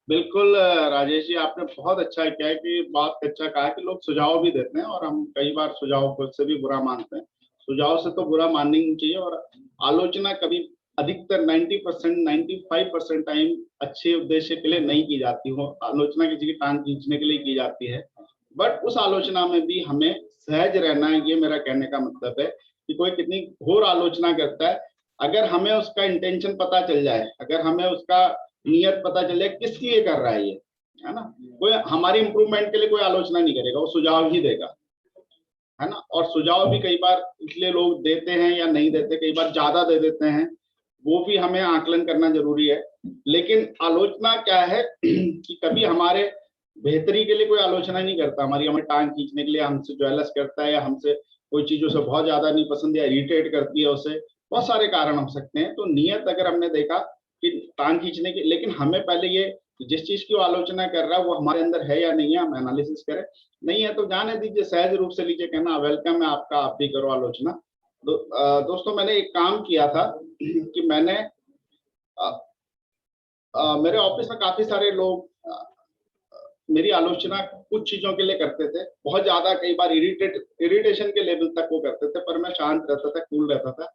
Speaker 1: बिल्कुल राजेश जी, आपने बहुत अच्छा किया है कि बात अच्छा कहा कि लोग सुझाव भी देते हैं, और हम कई बार सुझाव को से भी बुरा मानते हैं। सुझाव से तो बुरा माननी नहीं चाहिए। और आलोचना कभी अधिकतर 90% 95% टाइम अच्छे उद्देश्य के लिए नहीं की जाती हो। आलोचना किसी की टांग खींचने के लिए की जाती है, बट उस आलोचना में भी हमें सहज रहना है। ये मेरा कहने का मतलब है कि कोई कितनी घोर आलोचना करता है, अगर हमें उसका इंटेंशन पता चल जाए, अगर हमें उसका नियत पता चल जाए किस लिए कर रहा है ये, है ना। कोई हमारी इंप्रूवमेंट के लिए कोई आलोचना नहीं करेगा, वो सुझाव ही देगा, है ना। और सुझाव भी कई बार इसलिए लोग देते हैं या नहीं देते, कई बार ज्यादा दे देते हैं वो भी हमें आकलन करना जरूरी है। लेकिन आलोचना क्या है कि कभी हमारे बेहतरी के लिए कोई आलोचना नहीं करता, हमारी हमें टांग खींचने के लिए, हमसे ज्वेलस करता है या हमसे कोई चीजों से बहुत ज्यादा नहीं पसंद या इरिटेट करती है उसे, बहुत सारे कारण हो सकते हैं। तो नियत अगर हमने देखा कि टांग खींचने की, लेकिन हमें पहले ये जिस चीज की वो आलोचना कर रहा है वो हमारे अंदर है या नहीं है, हम एनालिसिस करें। नहीं है तो जाने दीजिए, सहज रूप से लीजिए, कहना वेलकम है आपका, आप भी करो आलोचना। दोस्तों मैंने एक काम किया था कि मैंने मेरे ऑफिस में काफी सारे लोग मेरी आलोचना कुछ चीजों के लिए करते थे, बहुत ज्यादा, कई बार इरिटेशन के लेवल तक वो करते थे, पर मैं शांत रहता था, कूल रहता था।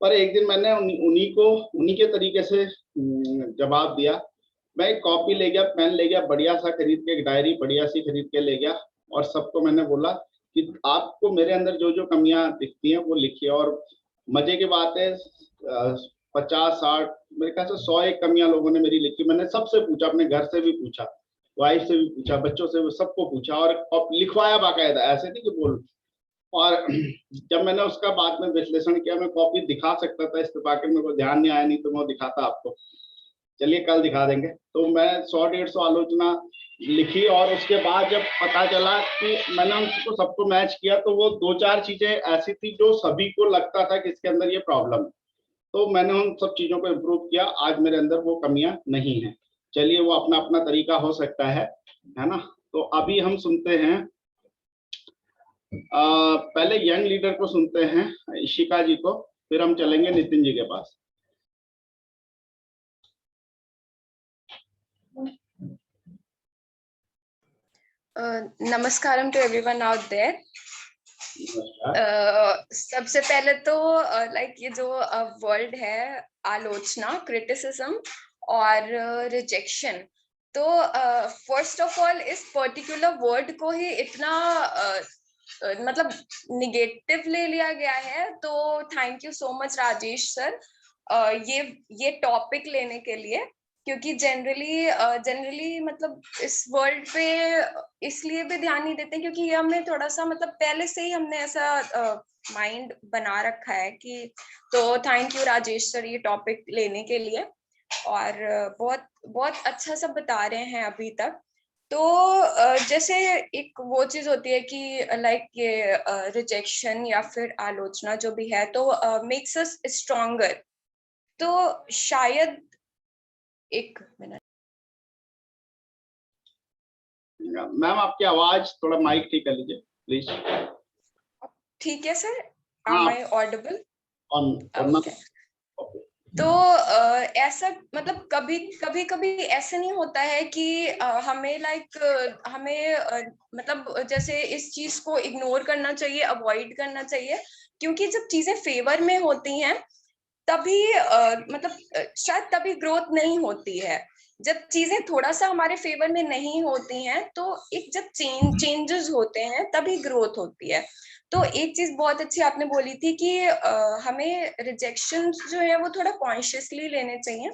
Speaker 1: पर एक दिन मैंने उन्हीं के तरीके से जवाब दिया। मैं एक कॉपी ले गया, पेन ले गया, बढ़िया सा खरीद के, एक डायरी बढ़िया सी खरीद के ले गया, और सबको मैंने बोला कि आपको मेरे अंदर जो जो कमियां दिखती हैं वो लिखिए। और मजे की बात है 50-60 मेरे ख्याल से 100 एक कमियां लोगों ने मेरी लिखी। मैंने सबसे पूछा, अपने घर से भी पूछा, वाइफ से भी पूछा, बच्चों से भी, सबको पूछा और लिखवाया बाकायदा, ऐसे नहीं कि बोल। और जब मैंने उसका बाद में विश्लेषण किया, मैं कॉपी दिखा सकता था, इस्तीफा के मेरे को ध्यान नहीं आया, नहीं तो मैं दिखाता आपको, चलिए कल दिखा देंगे। तो मैं 100-150 आलोचना लिखी, और उसके बाद जब पता चला कि मैंने उनको सबको मैच किया, तो वो 2-4 चीजें ऐसी थी जो सभी को लगता था कि इसके अंदर ये प्रॉब्लम है। तो मैंने उन सब चीजों को इम्प्रूव किया, आज मेरे अंदर वो कमियां नहीं है। चलिए, वो अपना अपना तरीका हो सकता है ना। तो अभी हम सुनते हैं पहले यंग लीडर को सुनते हैं, इशिका जी को, फिर हम चलेंगे नितिन जी के पास।
Speaker 6: Namaskaram to everyone out there. सबसे पहले तो लाइक ये जो वर्ड है आलोचना, क्रिटिसिज्म और रिजेक्शन, तो फर्स्ट ऑफ ऑल इस पर्टिकुलर वर्ड को ही इतना मतलब निगेटिव ले लिया गया है। तो thank you so much Rajesh sir ये टॉपिक लेने के लिए, क्योंकि जनरली मतलब इस वर्ल्ड पे इसलिए भी ध्यान नहीं देते क्योंकि ये हमें थोड़ा सा मतलब पहले से ही हमने ऐसा माइंड बना रखा है कि। तो थैंक यू राजेश सर ये टॉपिक लेने के लिए, और बहुत बहुत अच्छा सब बता रहे हैं अभी तक। तो जैसे एक वो चीज होती है कि लाइक ये रिजेक्शन या फिर आलोचना जो भी है तो मेक्स अस स्ट्रॉन्गर। तो शायद एक मिनट
Speaker 1: मैम, आपकी आवाज थोड़ा माइक ठीक कर लीजिए प्लीज।
Speaker 6: ठीक है सर,
Speaker 1: हाँ,
Speaker 6: am I audible?
Speaker 1: ओके।
Speaker 6: तो ऐसा मतलब कभी ऐसा नहीं होता है कि हमें मतलब जैसे इस चीज को इग्नोर करना चाहिए, अवॉइड करना चाहिए, क्योंकि जब चीजें फेवर में होती हैं तभी मतलब शायद तभी ग्रोथ नहीं होती है। जब चीजें थोड़ा सा हमारे फेवर में नहीं होती हैं तो एक जब चेंजेस होते हैं तभी ग्रोथ होती है। तो एक चीज बहुत अच्छी आपने बोली थी कि हमें रिजेक्शन जो है वो थोड़ा कॉन्शियसली लेने चाहिए।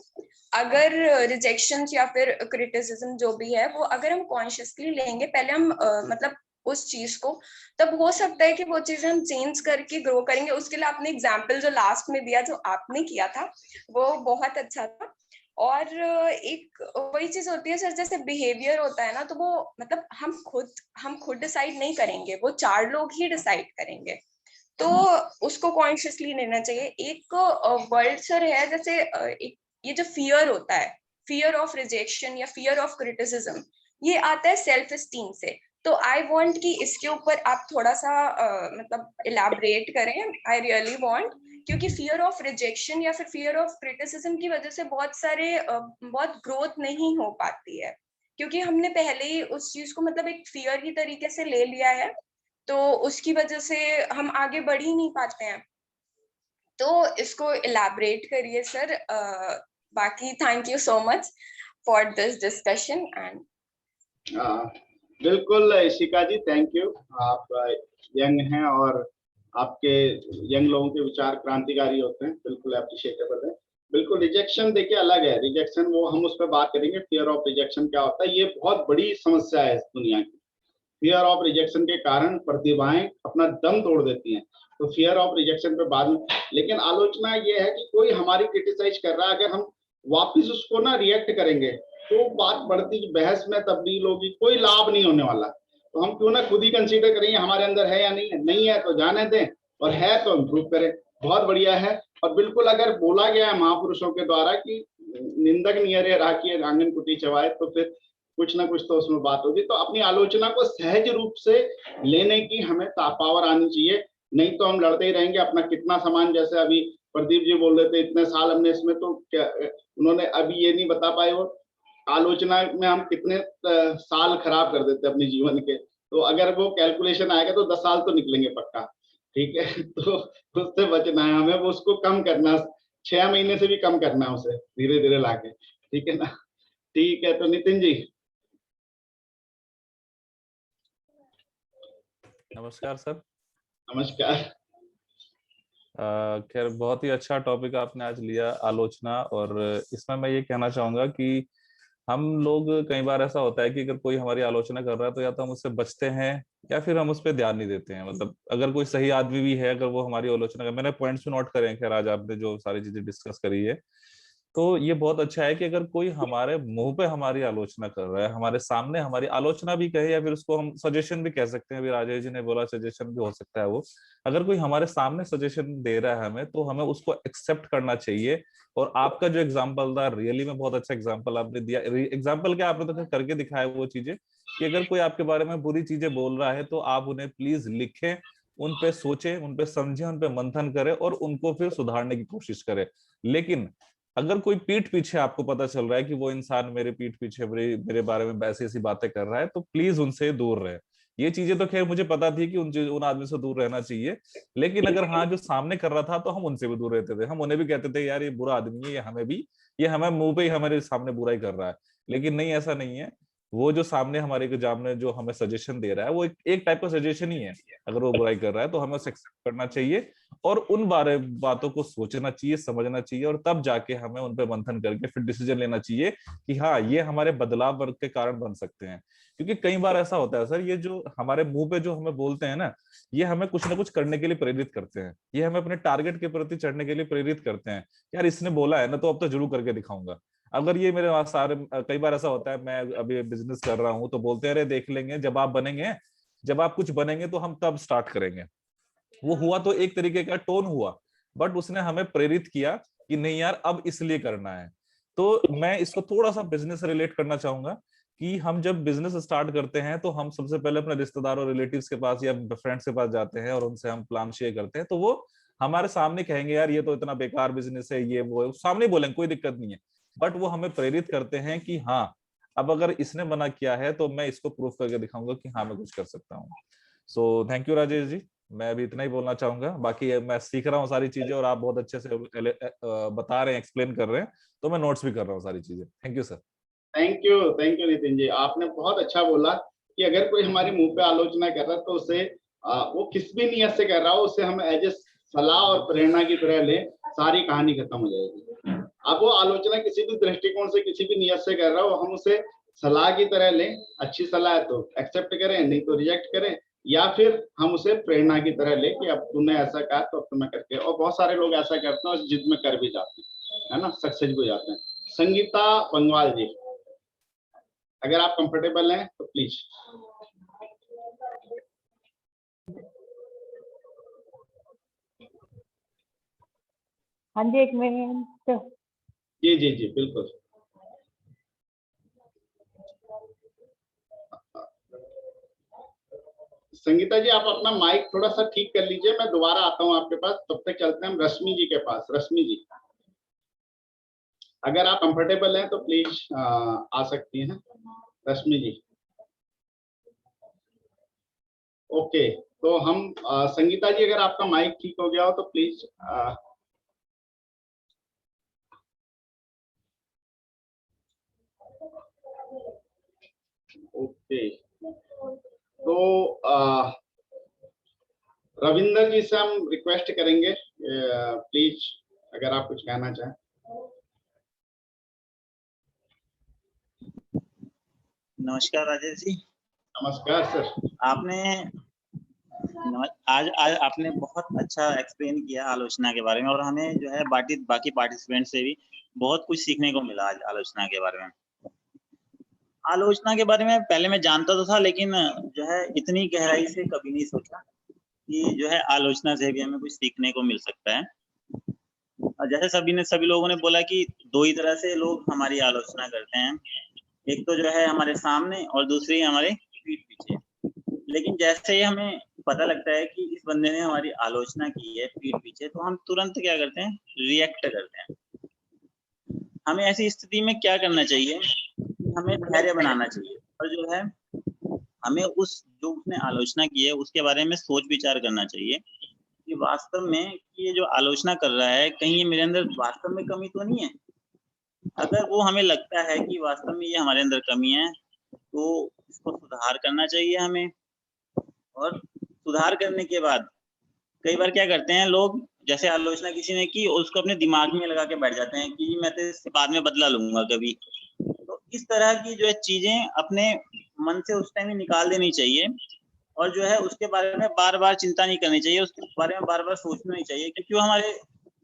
Speaker 6: अगर रिजेक्शन या फिर क्रिटिसिज्म जो भी है वो अगर हम कॉन्शियसली लेंगे पहले हम मतलब उस चीज को, तब हो सकता है कि वो चीजें हम चेंज करके ग्रो करेंगे। उसके लिए आपने एग्जाम्पल जो लास्ट में दिया जो आपने किया था वो बहुत अच्छा था। और एक वही चीज होती है सर, जैसे बिहेवियर होता है ना, तो वो मतलब हम खुद डिसाइड नहीं करेंगे, वो 4 लोग ही डिसाइड करेंगे। तो उसको कॉन्शियसली लेना चाहिए। एक वर्ड सर है जैसे एक ये जो फियर होता है, फियर ऑफ रिजेक्शन या फियर ऑफ क्रिटिसिज्म, ये आता है सेल्फ एस्टीम से। तो आई वांट कि इसके ऊपर आप थोड़ा सा मतलब इलैबोरेट करें, आई रियली वांट, क्योंकि फियर ऑफ रिजेक्शन या फिर फियर ऑफ क्रिटिसिज्म की वजह से बहुत ग्रोथ नहीं हो पाती है, क्योंकि हमने पहले ही उस चीज को मतलब एक फियर की तरीके से ले लिया है, तो उसकी वजह से हम आगे बढ़ ही नहीं पाते हैं। तो इसको इलैबोरेट करिए सर। बाकी thank you so much for this discussion and
Speaker 1: बिल्कुल इशिका जी, थैंक यू। आप यंग हैं और आपके यंग लोगों के विचार क्रांतिकारी होते हैं, बिल्कुल अप्रिशिएटेबल है। बिल्कुल, रिजेक्शन देखिए अलग है, रिजेक्शन वो हम उस पर बात करेंगे, फियर ऑफ रिजेक्शन क्या होता है, ये बहुत बड़ी समस्या है इस दुनिया की। फियर ऑफ रिजेक्शन के कारण प्रतिभाएं अपना दम तोड़ देती हैं। तो फियर ऑफ रिजेक्शन पे बाद में, लेकिन आलोचना ये है कि कोई हमारी क्रिटिसाइज कर रहा है, अगर हम वापस उसको ना रिएक्ट करेंगे तो बात बढ़ती बहस में तब्दील होगी, कोई लाभ नहीं होने वाला। तो हम क्यों ना खुद ही कंसीडर करें हमारे अंदर है या नहीं है, नहीं है तो जाने दें, और है तो इम्प्रूव करें। बहुत बढ़िया है। और बिल्कुल अगर बोला गया है महापुरुषों के द्वारा कि निंदक नियरे राखिए आंगन कुटी चवाए, तो फिर कुछ ना कुछ तो उसमें बात होगी। तो अपनी आलोचना को सहज रूप से लेने की हमें पावर आनी चाहिए, नहीं तो हम लड़ते ही रहेंगे। अपना कितना सामान, जैसे अभी प्रदीप जी बोल रहे थे इतने साल हमने इसमें, तो क्या उन्होंने अभी ये नहीं बता पाए वो आलोचना में हम कितने साल खराब कर देते अपने जीवन के। तो अगर वो कैलकुलेशन आएगा तो 10 साल तो निकलेंगे पक्का। ठीक है, तो उससे बचना है हमें, वो उसको कम करना, 6 महीने से भी कम करना है उसे, धीरे धीरे लाके। ठीक है ना? ठीक है, तो नितिन जी।
Speaker 7: नमस्कार सर।
Speaker 1: नमस्कार।
Speaker 7: खैर बहुत ही अच्छा टॉपिक आपने आज लिया, आलोचना। और इसमें मैं ये कहना चाहूंगा कि हम लोग कई बार ऐसा होता है कि अगर कोई हमारी आलोचना कर रहा है तो या तो हम उससे बचते हैं या फिर हम उस पर ध्यान नहीं देते हैं। मतलब अगर कोई सही आदमी भी है, अगर वो हमारी आलोचना कर, मैंने पॉइंट्स भी नोट करे हैं खैर आज आपने जो सारी चीजें डिस्कस करी है, तो ये बहुत अच्छा है कि अगर कोई हमारे मुंह पे हमारी आलोचना कर रहा है, हमारे सामने हमारी आलोचना भी कहे या फिर उसको हम सजेशन भी कह सकते हैं, अभी राजेश जी ने बोला सजेशन भी हो सकता है वो, अगर कोई हमारे सामने सजेशन दे रहा है हमें, तो हमें उसको एक्सेप्ट करना चाहिए। और आपका जो एग्जाम्पल था रियली में बहुत अच्छा एग्जाम्पल आपने दिया। एग्जाम्पल क्या, आपने तो करके दिखाया वो चीजें कि अगर कोई आपके बारे में बुरी चीजें बोल रहा है तो आप उन्हें प्लीज लिखें, उन पे सोचें, उन पे समझें, उन पे मंथन करें और उनको फिर सुधारने की कोशिश करें। लेकिन अगर कोई पीठ पीछे आपको पता चल रहा है कि वो इंसान मेरे पीठ पीछे मेरे बारे में ऐसी ऐसी बातें कर रहा है, तो प्लीज उनसे दूर रहे। ये चीजें तो खैर मुझे पता थी कि उन आदमी से दूर रहना चाहिए, लेकिन अगर हाँ जो सामने कर रहा था तो हम उनसे भी दूर रहते थे। हम उन्हें भी कहते थे यार ये बुरा आदमी है, ये हमें मुंह पे ही हमारे सामने बुरा ही कर रहा है। लेकिन नहीं, ऐसा नहीं है। वो जो सामने हमारे के सामने जो हमें सजेशन दे रहा है वो एक टाइप का सजेशन ही है। अगर वो बुराई कर रहा है तो हमें उसे एक्सेप्ट करना चाहिए और उन बातों को सोचना चाहिए, समझना चाहिए, और तब जाके हमें उन पे मंथन करके फिर डिसीजन लेना चाहिए कि हाँ ये हमारे बदलाव वर्ग के कारण बन सकते हैं। क्योंकि कई बार ऐसा होता है सर, ये जो हमारे मुंह पे जो हमें बोलते हैं ना, ये हमें कुछ ना कुछ करने के लिए प्रेरित करते हैं, ये हमें अपने टारगेट के प्रति चढ़ने के लिए प्रेरित करते हैं। यार इसने बोला है ना, तो अब तो जरूर करके दिखाऊंगा। अगर ये मेरे वहां सारे, कई बार ऐसा होता है, मैं अभी बिजनेस कर रहा हूँ तो बोलते हैं अरे देख लेंगे जब आप बनेंगे, जब आप कुछ बनेंगे तो हम तब स्टार्ट करेंगे। वो हुआ तो एक तरीके का टोन हुआ, बट उसने हमें प्रेरित किया कि नहीं यार अब इसलिए करना है। तो मैं इसको थोड़ा सा बिजनेस से रिलेट करना चाहूंगा कि हम जब बिजनेस स्टार्ट करते हैं तो हम सबसे पहले अपने रिश्तेदारों, रिलेटिव्स के पास या फ्रेंड्स के पास जाते हैं और उनसे हम प्लान शेयर करते हैं। तो वो हमारे सामने कहेंगे यार ये तो इतना बेकार बिजनेस है, ये वो है, सामने बोलेंगे कोई दिक्कत नहीं है, बट वो हमें प्रेरित करते हैं कि हाँ अब अगर इसने मना किया है तो मैं इसको प्रूफ करके दिखाऊंगा कि हाँ मैं कुछ कर सकता हूँ। So thank you Rajesh ji, मैं अभी इतना ही बोलना चाहूंगा। बाकी मैं सीख रहा हूँ सारी चीजें और आप बहुत अच्छे से बता रहे हैं, एक्सप्लेन कर रहे हैं, तो मैं नोट्स भी कर रहा हूँ सारी चीजें। Thank you sir.
Speaker 1: Thank you Nitin ji, आपने बहुत अच्छा बोला कि अगर कोई हमारे मुंह पे आलोचना कर रहा है तो उसे वो किस भी नियत से कर रहा हो, उसे हम एज ए सलाह और प्रेरणा की तरह लें, सारी कहानी खत्म हो जाएगी। अब वो आलोचना किसी भी दृष्टिकोण से, किसी भी नियत से कर रहा हो, हम उसे सलाह की तरह लें। अच्छी सलाह है तो एक्सेप्ट करें, नहीं तो रिजेक्ट करें, या फिर हम उसे प्रेरणा की तरह लें कि अब तूने ऐसा कहा तो अब तुम्हें करके। और बहुत सारे लोग ऐसा करते हैं और जिद में कर भी जाते हैं, है ना, सक्सेस भी हो जाते हैं। संगीता बंगवाल जी, अगर आप कंफर्टेबल हैं तो प्लीज।
Speaker 8: हाँ जी, 1 मिनट।
Speaker 1: जी जी जी बिल्कुल। संगीता जी आप अपना माइक थोड़ा सा ठीक कर लीजिए, मैं दोबारा आता हूँ आपके पास, तब तक चलते हैं हम रश्मि जी के पास। रश्मि जी अगर आप कंफर्टेबल हैं तो प्लीज आ सकती हैं रश्मि जी। ओके, तो हम संगीता जी अगर आपका माइक ठीक हो गया हो तो प्लीज। ओके, तो रविंदर जी से हम रिक्वेस्ट करेंगे प्लीज अगर आप कुछ कहना चाहें।
Speaker 9: नमस्कार राजेश जी।
Speaker 1: नमस्कार सर।
Speaker 9: आपने आज आज आपने बहुत अच्छा एक्सप्लेन किया आलोचना के बारे में, और हमें जो है बाकी पार्टिसिपेंट से भी बहुत कुछ सीखने को मिला आज आलोचना के बारे में। आलोचना के बारे में पहले मैं जानता तो था, लेकिन जो है इतनी गहराई से कभी नहीं सोचा कि जो है आलोचना से भी हमें कुछ सीखने को मिल सकता है। और जैसे सभी लोगों ने बोला कि दो ही तरह से लोग हमारी आलोचना करते हैं, एक तो जो है हमारे सामने और दूसरी हमारे पीठ पीछे। लेकिन जैसे ही हमें पता लगता है कि इस बंदे ने हमारी आलोचना की है पीठ पीछे, तो हम तुरंत क्या करते हैं, रिएक्ट करते हैं। हमें ऐसी स्थिति में क्या करना चाहिए, हमें धैर्य बनाना चाहिए, और जो है हमें जो उसने आलोचना की है उसके बारे में सोच विचार करना चाहिए कि वास्तव में ये जो आलोचना कर रहा है, कहीं ये मेरे अंदर वास्तव में कमी तो नहीं है। अगर वो हमें लगता है कि वास्तव में ये हमारे अंदर कमी है, तो इसको सुधार करना चाहिए हमें। और सुधार करने के बाद कई बार क्या करते हैं लोग, जैसे आलोचना किसी ने की, उसको अपने दिमाग में लगा के बैठ जाते हैं कि मैं तो इससे बाद में बदला लूंगा कभी। तो इस तरह की जो है चीजें अपने मन से उस टाइम ही निकाल देनी चाहिए, और जो है उसके बारे में बार बार चिंता नहीं करनी चाहिए, उसके बारे में बार बार सोचना नहीं चाहिए, क्योंकि वो हमारे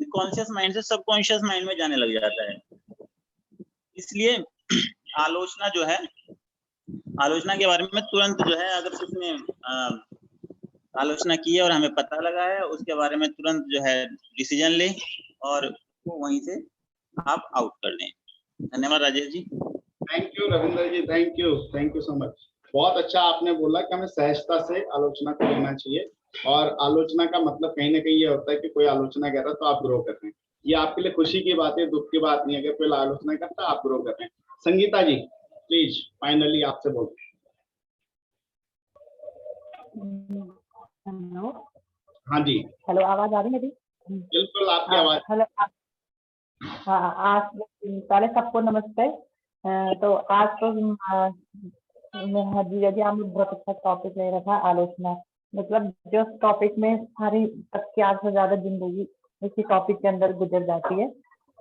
Speaker 9: कॉन्शियस माइंड से सबकॉन्शियस माइंड में जाने लग जाता है। इसलिए आलोचना जो है, आलोचना के बारे में तुरंत जो है, अगर किसी ने आलोचना की है और हमें पता लगा है, उसके बारे में तुरंत जो है डिसीजन लें और वो वहीं से आप आउट कर दें। धन्यवाद Rajesh ji.
Speaker 1: Thank you Ravindra ji, thank you so much. बहुत अच्छा आपने बोला कि हमें सहजता से आलोचना को लेना चाहिए, और आलोचना का मतलब कहीं ना कहीं ये होता है कि कोई आलोचना कर रहा है तो आप ग्रो कर रहे हैं। ये आपके लिए खुशी की बात है, दुख की बात नहीं है। अगर कोई आलोचना करता है आप ग्रो कर रहे हैं। संगीता जी प्लीज फाइनली आपसे बोलते हैं।
Speaker 8: हेलो।
Speaker 1: हाँ जी
Speaker 8: हेलो, आवाज आ रही है मेरी?
Speaker 1: बिल्कुल, आपकी आवाज।
Speaker 8: हेलो। हाँ, आज पहले सबको नमस्ते। तो आज तो जीजा जी आपने बहुत अच्छा टॉपिक ले रखा, आलोचना। मतलब जो टॉपिक में सारी 80 से ज्यादा जिंदगी इसी टॉपिक के अंदर गुजर जाती है।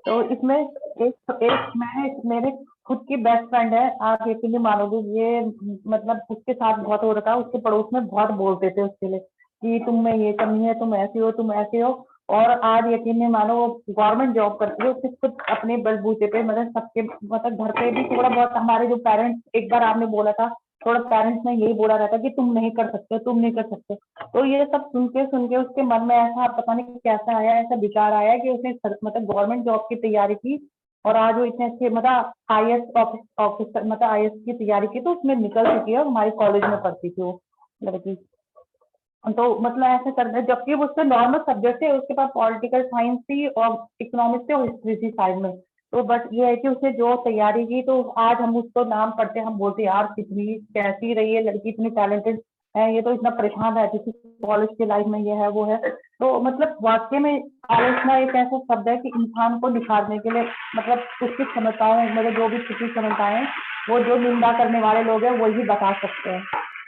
Speaker 8: तो इसमें एक मेरे खुद की बेस्ट फ्रेंड है, आप यकीन नहीं मानोगे, ये मतलब उसके साथ बहुत हो रखा है। उसके पड़ोस में बहुत बोलते थे उसके लिए कि तुम में ये कमी है, तुम ऐसी हो, तुम ऐसे हो। और आज यकीन नहीं मानो, वो गवर्नमेंट जॉब करती है। उसके खुद अपने बलबूते पे, मतलब सबके, मतलब घर पे भी थोड़ा बहुत, हमारे जो पेरेंट्स, एक बार आपने बोला था, थोड़ा पेरेंट्स ने यही बोला रहता कि तुम नहीं कर सकते, तुम नहीं कर सकते। तो ये सब सुन के उसके मन में ऐसा पता नहीं कैसा आया, ऐसा विचार आया कि उसने मतलब गवर्नमेंट जॉब की तैयारी की। और आज वो इतने अच्छे, मतलब आईएएस ऑफिसर, मतलब आईएएस की तैयारी की, तो उसमें निकल चुकी है। और हमारे कॉलेज में पढ़ती थी वो लड़की। तो मतलब ऐसे कर रहे, जबकि उसके नॉर्मल सब्जेक्ट थे, उसके पास पॉलिटिकल साइंस थी और इकोनॉमिक्स थी और हिस्ट्री थी साइड में। तो बट ये है कि उसने जो तैयारी की, तो आज हम उसको नाम पढ़ते, हम बोलते यार कितनी कैसी रही है लड़की, इतनी टैलेंटेड है, ये तो इतना परेशान रहती थी कॉलेज की लाइफ में, ये है वो है। तो मतलब वाकई में आलोचना एक ऐसा शब्द है कि इंसान को निखारने के लिए, मतलब उसकी क्षमताओं, मतलब जो भी उसकी क्षमताएं, वो जो निंदा करने वाले लोग हैं वही बता सकते हैं।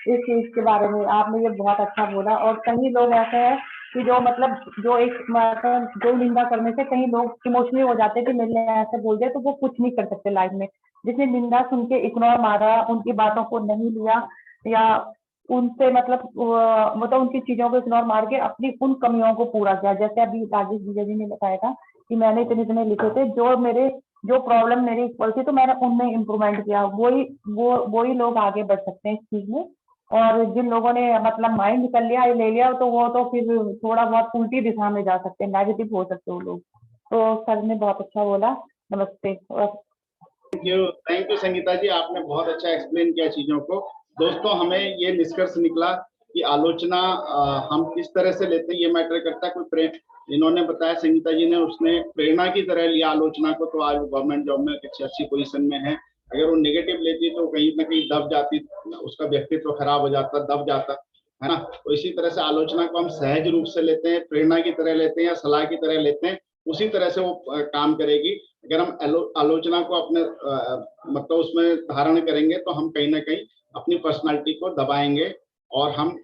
Speaker 8: इस चीज के बारे में आपने ये बहुत अच्छा बोला। और कई लोग ऐसे हैं कि जो मतलब जो निंदा करने से कई लोग इमोशनली हो जाते हैं कि मेरे लिए ऐसे बोल दिया, तो वो कुछ नहीं कर सकते लाइफ में। जिसने निंदा सुन के इग्नोर मारा, उनकी बातों को नहीं लिया, या उनसे मतलब उनकी चीजों को इग्नोर मार के अपनी उन कमियों को पूरा किया। जैसे अभी राजेश जीजा जी ने बताया था कि मैंने इतने लिखे थे, जो प्रॉब्लम मेरी इक्वल थी, तो मैंने उनमें इम्प्रूवमेंट किया। वही लोग आगे बढ़ सकते हैं इस चीज में। और जिन लोगों ने मतलब माइंड कर लिया, ले लिया, तो वो तो फिर थोड़ा बहुत उल्टी दिशा में जा सकते हैं, नेगेटिव हो सकते हैं वो लोग। तो सर ने बहुत अच्छा बोला। नमस्ते।
Speaker 1: थैंक यू संगीता जी, आपने बहुत अच्छा एक्सप्लेन किया चीजों को। दोस्तों, हमें ये निष्कर्ष निकला कि आलोचना हम किस तरह से लेते हैं ये मैटर करता है। कोई इन्होंने बताया, संगीता जी ने, उसने प्रेरणा की तरह लिया आलोचना को, तो आज गवर्नमेंट जॉब में अच्छी पोजीशन में है। अगर वो नेगेटिव लेती तो कहीं ना कहीं दब जाती, उसका व्यक्तित्व खराब हो जाता, दब जाता है ना। तो इसी तरह से आलोचना को हम सहज रूप से लेते हैं, प्रेरणा की तरह लेते हैं या सलाह की तरह लेते हैं, उसी तरह से वो काम करेगी। अगर हम आलोचना को अपने मतलब उसमें धारण करेंगे, तो हम कहीं ना कहीं अपनी पर्सनालिटी को दबाएंगे और हम